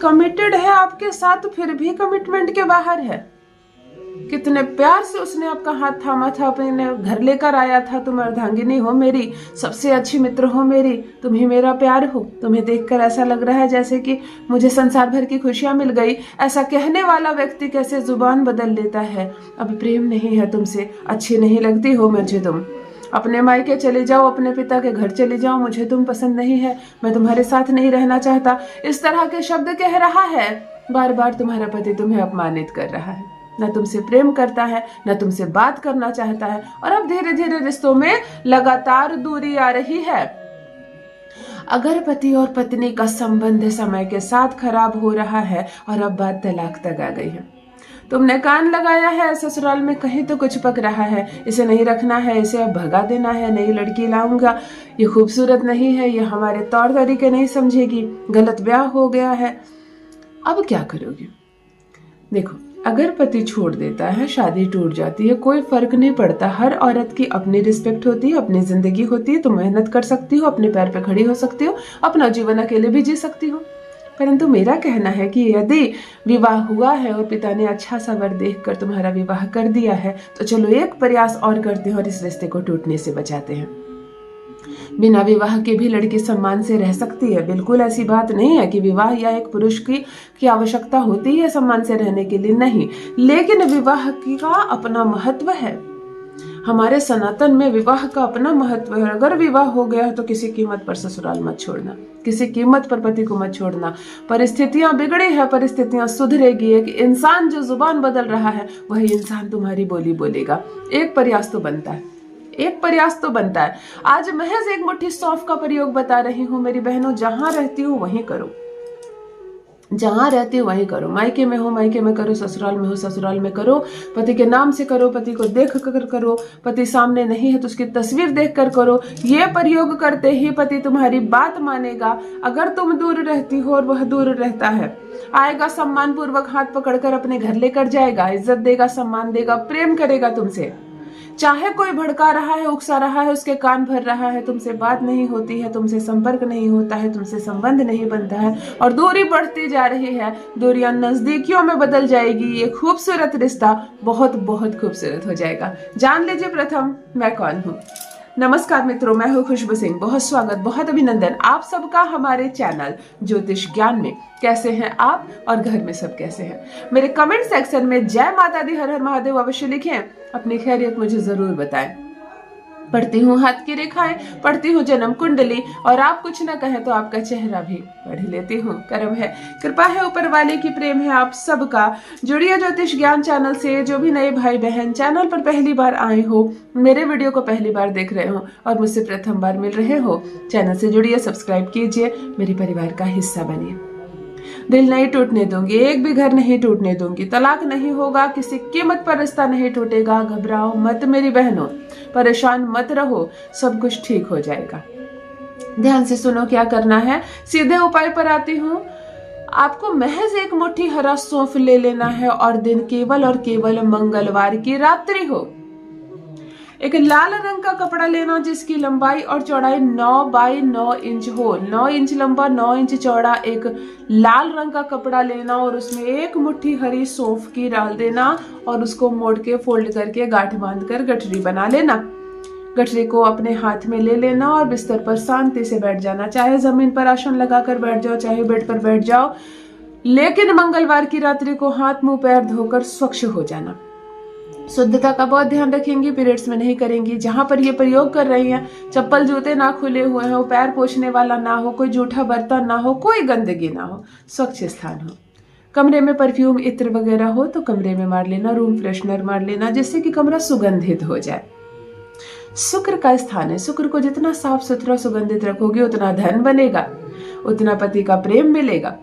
Committed है आपके साथ फिर भी कमिटमेंट के बाहर है। कितने प्यार से उसने आपका हाथ थामा था, अपने घर लेकर आया था। तुम अर्धांगिनी हो मेरी, सबसे अच्छी मित्र हो मेरी, तुम ही मेरा प्यार हो। तुम्हें देखकर ऐसा लग रहा है जैसे कि मुझे संसार भर की खुशियां मिल गई। ऐसा कहने वाला व्यक्ति कैसे जुबान बदल लेता है। अब प्रेम नहीं है तुमसे, अच्छी नहीं लगती हो मुझे तुम। अपने मायके चले जाओ, अपने पिता के घर चले जाओ, मुझे तुम पसंद नहीं है, मैं तुम्हारे साथ नहीं रहना चाहता। इस तरह के शब्द कह रहा है। बार बार तुम्हारा पति तुम्हें अपमानित कर रहा है, न तुमसे प्रेम करता है, न तुमसे बात करना चाहता है। और अब धीरे धीरे रिश्तों में लगातार दूरी आ रही है। अगर पति और पत्नी का संबंध समय के साथ खराब हो रहा है और अब बात तलाक तक आ गई है, तुमने कान लगाया है, ससुराल में कहीं तो कुछ पक रहा है, इसे नहीं रखना है, इसे अब भगा देना है, नई लड़की लाऊंगा, ये खूबसूरत नहीं है, ये हमारे तौर तरीके नहीं समझेगी, गलत ब्याह हो गया है। अब क्या करोगे? देखो, अगर पति छोड़ देता है, शादी टूट जाती है, कोई फर्क नहीं पड़ता। हर औरत की अपनी रिस्पेक्ट होती है, अपनी जिंदगी होती है। तुम मेहनत कर सकती हो, अपने पैर पे खड़ी हो सकती हो, अपना जीवन अकेले भी जी सकती हो। परंतु मेरा कहना है कि यदि विवाह हुआ है और पिता ने अच्छा सा वर देखकर तुम्हारा विवाह कर दिया है, तो चलो एक प्रयास और करते हैं और इस रिश्ते को टूटने से बचाते हैं। बिना विवाह के भी लड़की सम्मान से रह सकती है। बिल्कुल ऐसी बात नहीं है कि विवाह या एक पुरुष की आवश्यकता होती है सम्मान से रहने के लिए, नहीं। लेकिन विवाह का अपना महत्व है। हमारे सनातन में विवाह का अपना महत्व है। अगर विवाह हो गया है तो किसी कीमत पर ससुराल मत छोड़ना, किसी कीमत पर पति को मत छोड़ना। परिस्थितियां बिगड़ी है, परिस्थितियां सुधरेगी। एक इंसान जो जुबान बदल रहा है वही इंसान तुम्हारी बोली बोलेगा। एक प्रयास तो बनता है, एक प्रयास तो बनता है। आज महज एक मुट्ठी सौंफ का प्रयोग बता रही हूँ मेरी बहनों। जहां रहती हूँ वहीं करो, जहां रहती हो वहीं करो। मायके में हो मायके में करो, ससुराल में हो ससुराल में करो। पति के नाम से करो, पति को देख कर करो। पति सामने नहीं है तो उसकी तस्वीर देख कर करो। ये प्रयोग करते ही पति तुम्हारी बात मानेगा। अगर तुम दूर रहती हो और वह दूर रहता है, आएगा सम्मान पूर्वक हाथ पकड़कर अपने घर लेकर जाएगा, इज्जत देगा, सम्मान देगा, प्रेम करेगा तुमसे। चाहे कोई भड़का रहा है, उकसा रहा है, उसके कान भर रहा है, तुमसे बात नहीं होती है, तुमसे संपर्क नहीं होता है, तुमसे संबंध नहीं बनता है और दूरी बढ़ती जा रही है, दूरियां नजदीकियों में बदल जाएगी। ये खूबसूरत रिश्ता बहुत बहुत खूबसूरत हो जाएगा। जान लीजिए प्रथम मैं कौन हूँ। नमस्कार मित्रों, मैं हूँ खुशबू सिंह। बहुत स्वागत, बहुत अभिनंदन आप सबका हमारे चैनल ज्योतिष ज्ञान में। कैसे हैं आप और घर में सब कैसे हैं? मेरे कमेंट सेक्शन में जय माता दी, हर हर महादेव अवश्य लिखें। अपनी खैरियत मुझे जरूर बताएं। पढ़ती हूँ हाथ की रेखाएं, पढ़ती हूँ जन्म कुंडली, और आप कुछ न कहें तो आपका चेहरा भी पढ़ लेती हूँ। कर्म है, कृपा है ऊपर वाले की, प्रेम है आप सबका। जुड़िए ज्योतिष ज्ञान चैनल से। जो भी नए भाई बहन चैनल पर पहली बार आए हो, मेरे वीडियो को पहली बार देख रहे हो और मुझसे प्रथम बार मिल रहे हो, चैनल से जुड़िए, सब्सक्राइब कीजिए, मेरे परिवार का हिस्सा बनिए। दिल नहीं टूटने दूंगी, एक भी घर नहीं टूटने दूंगी, तलाक नहीं होगा, किसी कीमत पर रिश्ता नहीं टूटेगा। घबराओ मत मेरी बहनों, परेशान मत रहो, सब कुछ ठीक हो जाएगा। ध्यान से सुनो क्या करना है। सीधे उपाय पर आती हूँ। आपको महज एक मुट्ठी हरा सौंफ ले लेना है और दिन केवल और केवल मंगलवार की रात्रि हो। एक लाल रंग का कपड़ा लेना जिसकी लंबाई और चौड़ाई 9 बाई 9 इंच हो। 9 इंच लंबा, 9 इंच चौड़ा एक लाल रंग का कपड़ा लेना और उसमें एक मुट्ठी हरी सौंफ की डाल देना और उसको मोड़ के फोल्ड करके गांठ बांधकर गठरी बना लेना। गठरी को अपने हाथ में ले लेना और बिस्तर पर शांति से बैठ जाना। चाहे जमीन पर आसन लगाकर बैठ जाओ, चाहे बेड पर बैठ जाओ, लेकिन मंगलवार की रात्रि को हाथ मुंह पैर धोकर स्वच्छ हो जाना। शुद्धता का बहुत ध्यान रखेंगी, पीरियड्स में नहीं करेंगी। जहां पर ये प्रयोग कर रही हैं, चप्पल जूते ना खुले हुए हो, पैर पोछने वाला ना हो, कोई जूठा बर्तन ना हो, कोई गंदगी ना हो, स्वच्छ स्थान हो। कमरे में परफ्यूम इत्र वगैरह हो तो कमरे में मार लेना, रूम फ्रेशनर मार लेना, जिससे कि कमरा सुगंधित हो जाए। शुक्र का स्थान है, शुक्र को जितना साफ सुथरा सुगंधित रखोगे उतना धन बनेगा, उतना पति का प्रेम मिलेगा,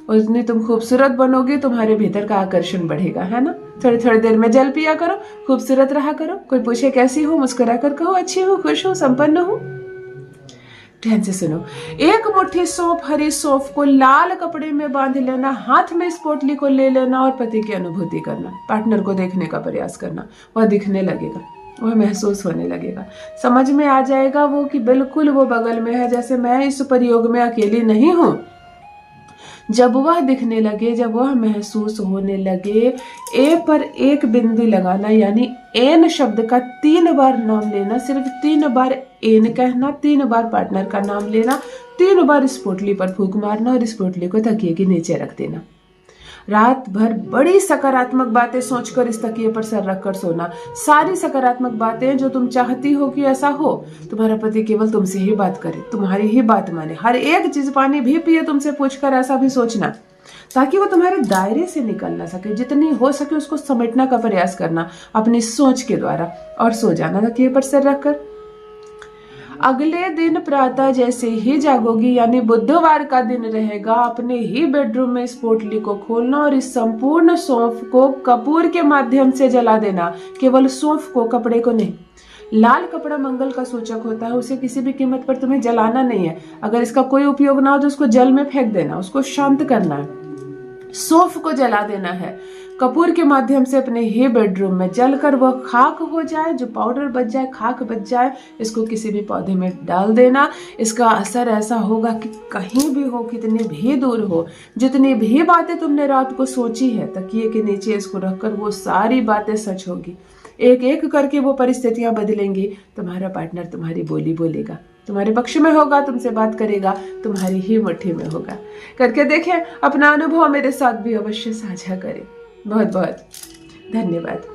उतनी तुम खूबसूरत बनोगी, तुम्हारे भीतर का आकर्षण बढ़ेगा, है ना। थोड़ी थोड़ी देर में जल पिया करो, खूबसूरत रहा करो। कोई पूछे कैसी हो, मुस्कुरा कर कहो अच्छी हूँ, खुश हूँ, संपन्न हूँ। ध्यान से सुनो। एक मुट्ठी सौंफ, हरी सौंफ को लाल कपड़े में बांध लेना, हाथ में इस पोटली को ले लेना और पति की अनुभूति करना। पार्टनर को देखने का प्रयास करना, वह दिखने लगेगा, वह महसूस होने लगेगा, समझ में आ जाएगा वो कि बिल्कुल वो बगल में है। जैसे मैं इस प्रयोग में अकेली नहीं हूं, जब वह दिखने लगे, जब वह महसूस होने लगे, ए पर एक बिंदी लगाना, यानी एन शब्द का 3 बार नाम लेना, सिर्फ 3 बार एन कहना, 3 बार पार्टनर का नाम लेना, 3 बार इस पोटली पर फूंक मारना और इस पोटली को तकिए के नीचे रख देना। रात भर बड़ी सकारात्मक बातें सोचकर इस तकिए पर सर रखकर सोना। सारी सकारात्मक बातें जो तुम चाहती हो कि ऐसा हो, तुम्हारा पति केवल तुमसे ही बात करे, तुम्हारी ही बात माने, हर एक चीज पानी भी पिए तुमसे पूछकर, ऐसा भी सोचना, ताकि वो तुम्हारे दायरे से निकल ना सके। जितनी हो सके उसको समेटने का प्रयास करना अपनी सोच के द्वारा, और सो जाना तकिए पर सर रखकर। अगले दिन प्रातः जैसे ही जागोगी, यानी बुधवार का दिन रहेगा, अपने ही बेडरूम में इस पोटली को खोलना और इस संपूर्ण सौंफ को कपूर के माध्यम से जला देना। केवल सौंफ को, कपड़े को नहीं। लाल कपड़ा मंगल का सूचक होता है, उसे किसी भी कीमत पर तुम्हें जलाना नहीं है। अगर इसका कोई उपयोग ना हो तो उसको जल में फेंक देना, उसको शांत करना है। सौंफ को जला देना है कपूर के माध्यम से अपने ही बेडरूम में, जलकर वह खाक हो जाए, जो पाउडर बच जाए, खाक बच जाए, इसको किसी भी पौधे में डाल देना। इसका असर ऐसा होगा कि कहीं भी हो, कितनी भी दूर हो, जितनी भी बातें तुमने रात को सोची है, तकिए के नीचे इसको रखकर वो सारी बातें सच होगी। एक एक करके वो परिस्थितियां बदलेंगी। तुम्हारा पार्टनर तुम्हारी बोली बोलेगा, तुम्हारे पक्ष में होगा, तुमसे बात करेगा, तुम्हारी ही मुट्ठी में होगा। करके देखें, अपना अनुभव मेरे साथ भी अवश्य साझा करें। बहुत बहुत धन्यवाद।